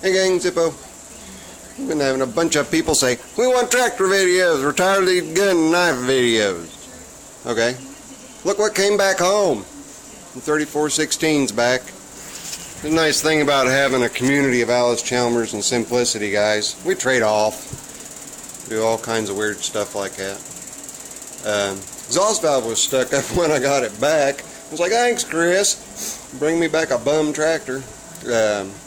Hey gang, Zippo. We've been having a bunch of people say, we want tractor videos, we're tired of these gun and knife videos. Okay. Look what came back home. 3416's back. The nice thing about having a community of Alice Chalmers and simplicity, guys, we trade off. Do all kinds of weird stuff like that. Exhaust valve was stuck up when I got it back. I was like, thanks, Chris. Bring me back a bum tractor.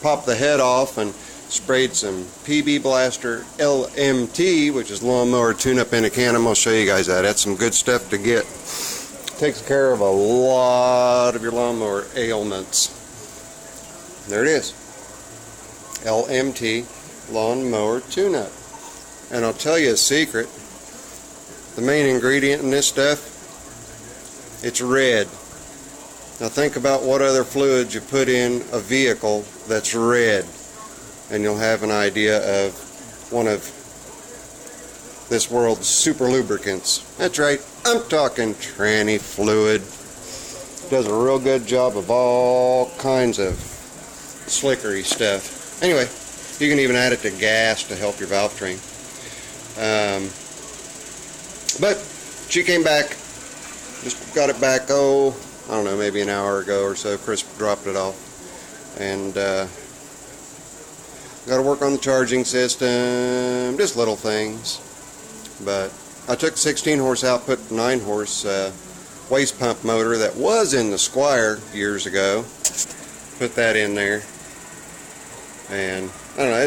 Popped the head off and sprayed some PB Blaster LMT, which is lawnmower tune-up in a can. I'm going to show you guys that. That's some good stuff to get. Takes care of a lot of your lawnmower ailments. There it is. LMT lawnmower tune-up. And I'll tell you a secret. The main ingredient in this stuff, it's red. Now think about what other fluids you put in a vehicle that's red, and you'll have an idea of one of this world's super lubricants. That's right, I'm talking tranny fluid. Does a real good job of all kinds of slickery stuff. Anyway, you can even add it to gas to help your valve train. But she came back, just got it back, I don't know, maybe an hour ago or so. Chris dropped it off. And got to work on the charging system, just little things. But I took 16 horse out, put 9 horse waste pump motor that was in the Squire years ago. Put that in there. And I don't know,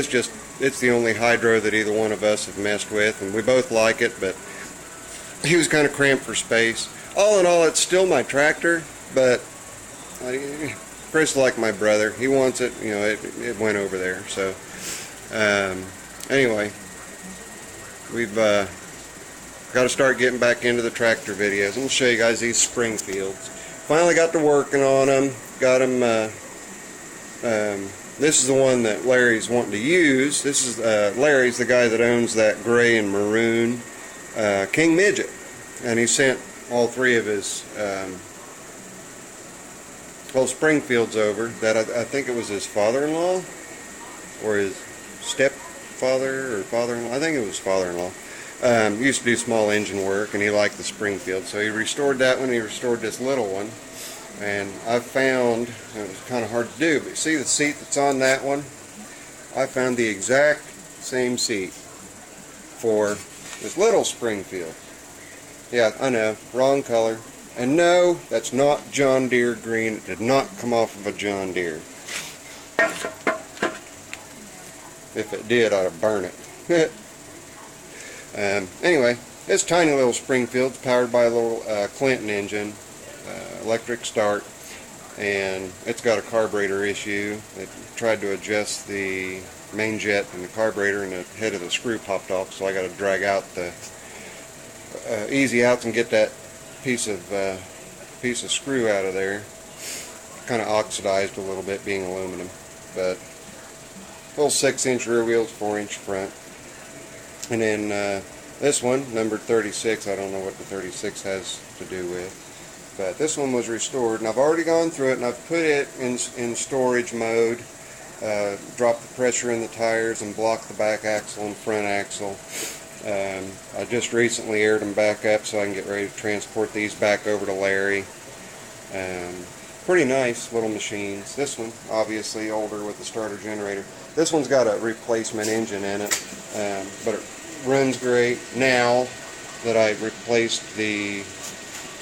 it's the only hydro that either one of us have messed with. And we both like it, but he was kind of cramped for space. All in all, it's still my tractor, but Chris, like my brother, he wants it. You know, it went over there. So anyway, we've got to start getting back into the tractor videos. I'm gonna show you guys these Springfields. Finally got to working on them. Got them. This is the one that Larry's wanting to use. This is Larry's the guy that owns that gray and maroon King Midget, and he sent all 3 of his old Springfields over. That I think it was his father-in-law or his stepfather or father-in-law. I think it was father-in-law. Used to do small engine work, and he liked the Springfield, so he restored that one. He restored this little one, and I found, it was kind of hard to do, but see the seat that's on that one? I found the exact same seat for this little Springfield. Yeah, I know, wrong color. And no, that's not John Deere green. It did not come off of a John Deere. If it did, I'd have burned it. Anyway, this tiny little Springfield's powered by a little Clinton engine, electric start, and it's got a carburetor issue. It tried to adjust the main jet and the carburetor, and the head of the screw popped off, so I got to drag out the easy outs and get that piece of screw out of there. Kind of oxidized a little bit, being aluminum, but little 6-inch rear wheels, 4-inch front. And then this one, numbered 36, I don't know what the 36 has to do with, but this one was restored, and I've already gone through it, and I've put it in storage mode, dropped the pressure in the tires, and blocked the back axle and front axle. I just recently aired them back up so I can get ready to transport these back over to Larry. Pretty nice little machines. This one, obviously older with the starter generator. This one's got a replacement engine in it, but it runs great now that I replaced the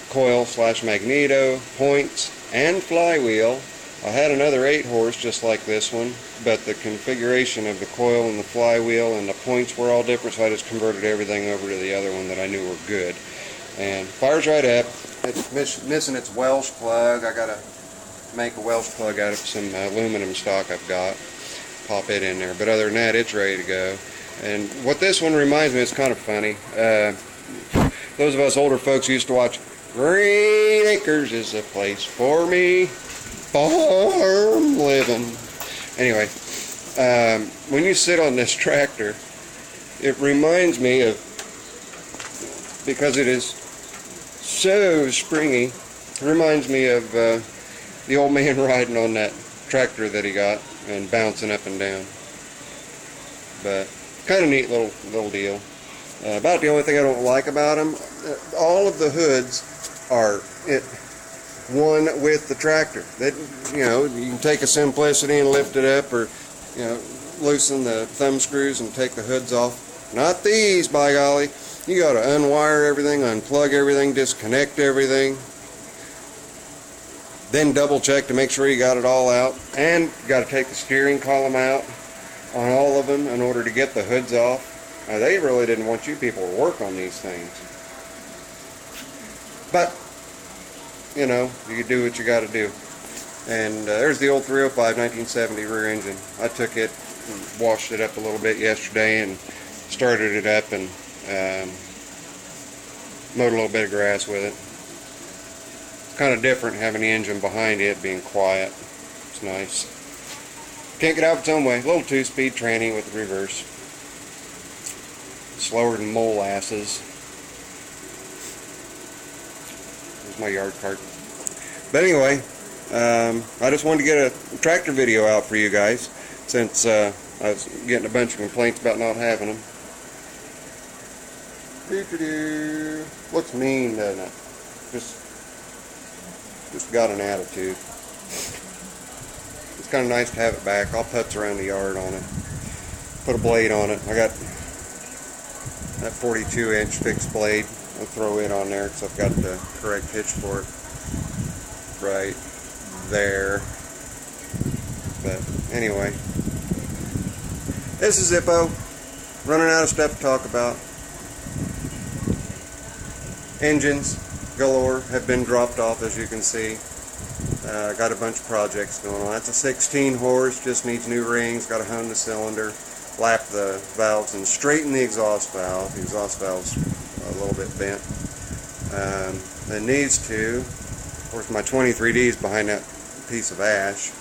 coil / magneto, points, and flywheel. I had another 8 horse just like this one, but the configuration of the coil and the flywheel and the points were all different, so I just converted everything over to the other one that I knew were good. And fires right up. It's missing its Welsh plug. I gotta make a Welsh plug out of some aluminum stock I've got. Pop it in there. But other than that, it's ready to go. And what this one reminds me, it's kind of funny. Those of us older folks used to watch Green Acres is a place for me. Farm living. Anyway, when you sit on this tractor, it reminds me of, because it is so springy, it reminds me of the old man riding on that tractor that he got and bouncing up and down. but kind of neat little deal. About the only thing I don't like about them, all of the hoods are one with the tractor. That, you know, you can take a Simplicity and lift it up, or, you know, loosen the thumb screws and take the hoods off. Not these, by golly. You got to unwire everything, unplug everything, disconnect everything, then double check to make sure you got it all out, and you got to take the steering column out on all of them in order to get the hoods off. Now, they really didn't want you people to work on these things, but you know, you do what you got to do. And there's the old 305 1970 rear engine. I took it and washed it up a little bit yesterday and started it up and mowed a little bit of grass with it. It's kind of different having the engine behind it being quiet. It's nice. Can't get out of its own way. A little 2-speed tranny with the reverse. Slower than molasses. There's my yard cart. But anyway, I just wanted to get a tractor video out for you guys, since I was getting a bunch of complaints about not having them. Looks mean, doesn't it? Just got an attitude. It's kind of nice to have it back. I'll putz around the yard on it. Put a blade on it. I got that 42-inch fixed blade. I'll throw it on there because I've got the correct hitch for it right there. But anyway, this is Zippo. Running out of stuff to talk about. Engines galore have been dropped off, as you can see. Got a bunch of projects going on. That's a 16 horse, just needs new rings. Got to hone the cylinder, lap the valves, and straighten the exhaust valve. The exhaust valve's a little bit bent. It needs to. Of course, my 23D is behind that piece of ash.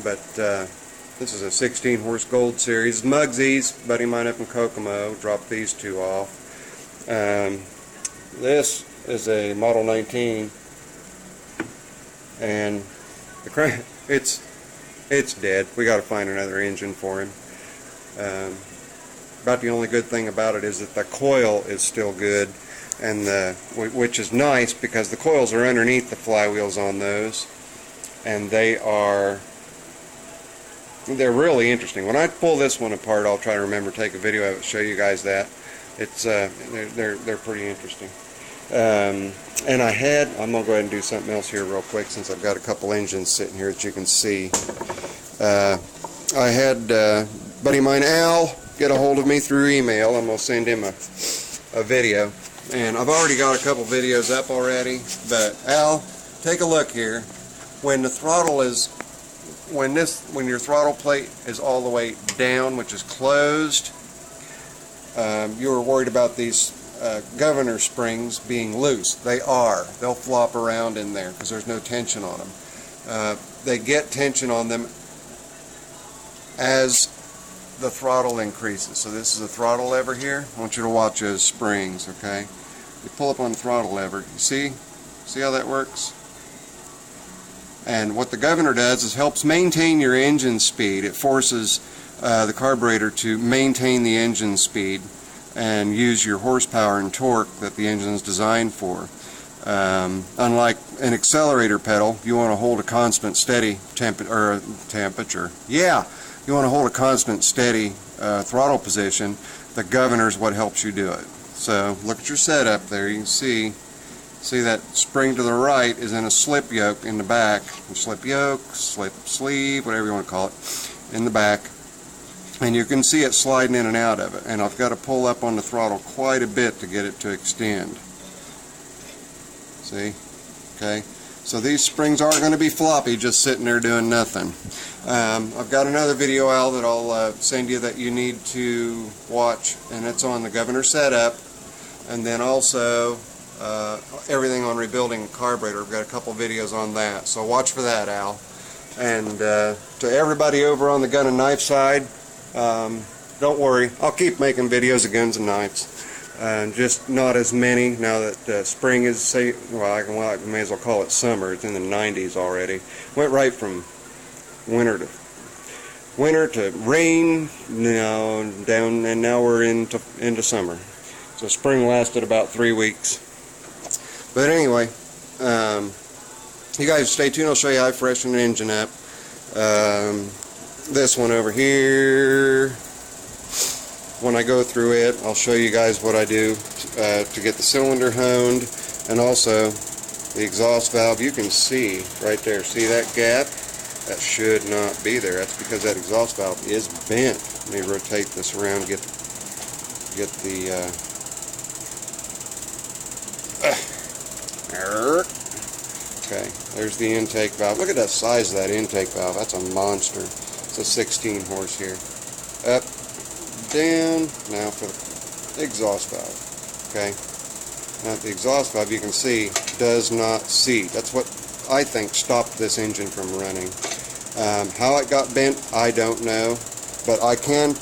But this is a 16 horse Gold Series. Muggsy's, buddy of mine up in Kokomo, dropped these two off. This is a Model 19, and it's dead. We got to find another engine for him. About the only good thing about it is that the coil is still good, and which is nice because the coils are underneath the flywheels on those, and they're really interesting. When I pull this one apart, I'll try to remember to take a video of it, show you guys that. It's they're pretty interesting. And I'm gonna go ahead and do something else here real quick, since I've got a couple engines sitting here that you can see. I had buddy of mine, Al, get a hold of me through email. I'm gonna send him a video, and I've already got a couple videos up already. But Al, take a look here. When the throttle is when your throttle plate is all the way down, which is closed, you were worried about these governor springs being loose. They are. They'll flop around in there because there's no tension on them. They get tension on them as the throttle increases. So this is a throttle lever here. I want you to watch those springs, okay? You pull up on the throttle lever. You see how that works? And what the governor does is helps maintain your engine speed. It forces the carburetor to maintain the engine speed and use your horsepower and torque that the engine is designed for. Unlike an accelerator pedal, you want to hold a constant steady temperature. Yeah, you want to hold a constant steady throttle position. The governor is what helps you do it. So look at your setup there. You can see that spring to the right is in a slip yoke in the back. Slip yoke, slip sleeve, whatever you want to call it, in the back. And you can see it sliding in and out of it. And I've got to pull up on the throttle quite a bit to get it to extend. See? Okay. So these springs aren't going to be floppy just sitting there doing nothing. I've got another video out that I'll send you that you need to watch, and it's on the governor setup, and then also everything on rebuilding a carburetor. I've got a couple videos on that, so watch for that, Al. And to everybody over on the gun and knife side, don't worry, I'll keep making videos of guns and knives. Just not as many now that spring is, well, I may as well call it summer. It's in the 90s already. Went right from winter to winter to rain, down, and now we're into summer. So spring lasted about 3 weeks. But anyway, you guys stay tuned. I'll show you how I freshen the engine up. This one over here, when I go through it, I'll show you guys what I do to get the cylinder honed, and also the exhaust valve. You can see right there, see that gap? That should not be there. That's because that exhaust valve is bent. Let me rotate this around, get the okay, there's the intake valve. Look at that size of that intake valve. That's a monster. It's a 16 horse here. Up, down. Now for the exhaust valve. Okay. Now the exhaust valve, you can see, does not seat. That's what I think stopped this engine from running. How it got bent, I don't know. But I don't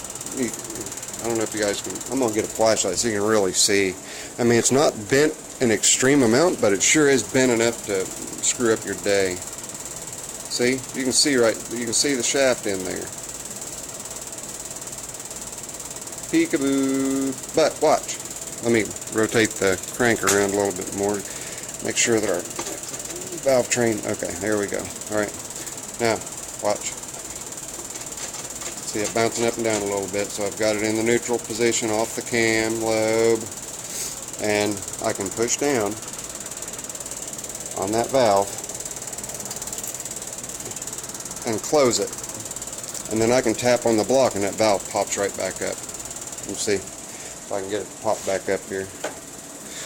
know if you guys can, I'm going to get a flashlight so you can really see. I mean, it's not bent an extreme amount, but it sure is bent enough to screw up your day. See? You can see the shaft in there. Peekaboo. But watch. Let me rotate the crank around a little bit more. Make sure that our valve train, okay, there we go. Alright. Now, watch. See it bouncing up and down a little bit, so I've got it in the neutral position off the cam lobe, and I can push down on that valve and close it, and then I can tap on the block and that valve pops right back up. Let's see if I can get it to pop back up here.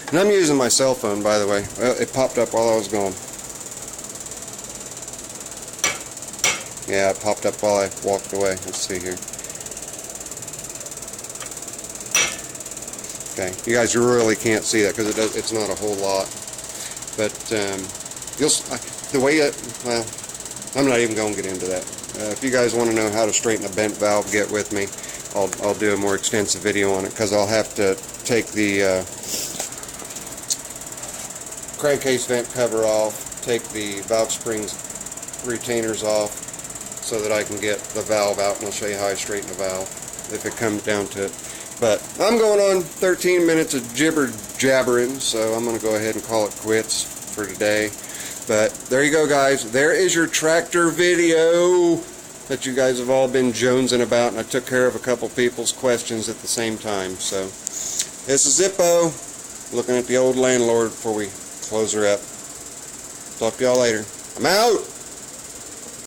And I'm using my cell phone, by the way. Well, it popped up while I was gone. Yeah, it popped up while I walked away. Let's see here. Okay, you guys really can't see that because it's not a whole lot. But the way well, I'm not even going to get into that. If you guys want to know how to straighten a bent valve, get with me. I'll do a more extensive video on it, because I'll have to take the crankcase vent cover off, take the valve springs retainers off, so that I can get the valve out, and I'll show you how I straighten the valve if it comes down to it. But I'm going on 13 minutes of jibber jabbering, so I'm going to go ahead and call it quits for today. But there you go, guys. There is your tractor video that you guys have all been jonesing about, and I took care of a couple people's questions at the same time. So this is Zippo, looking at the old landlord before we close her up. Talk to y'all later. I'm out!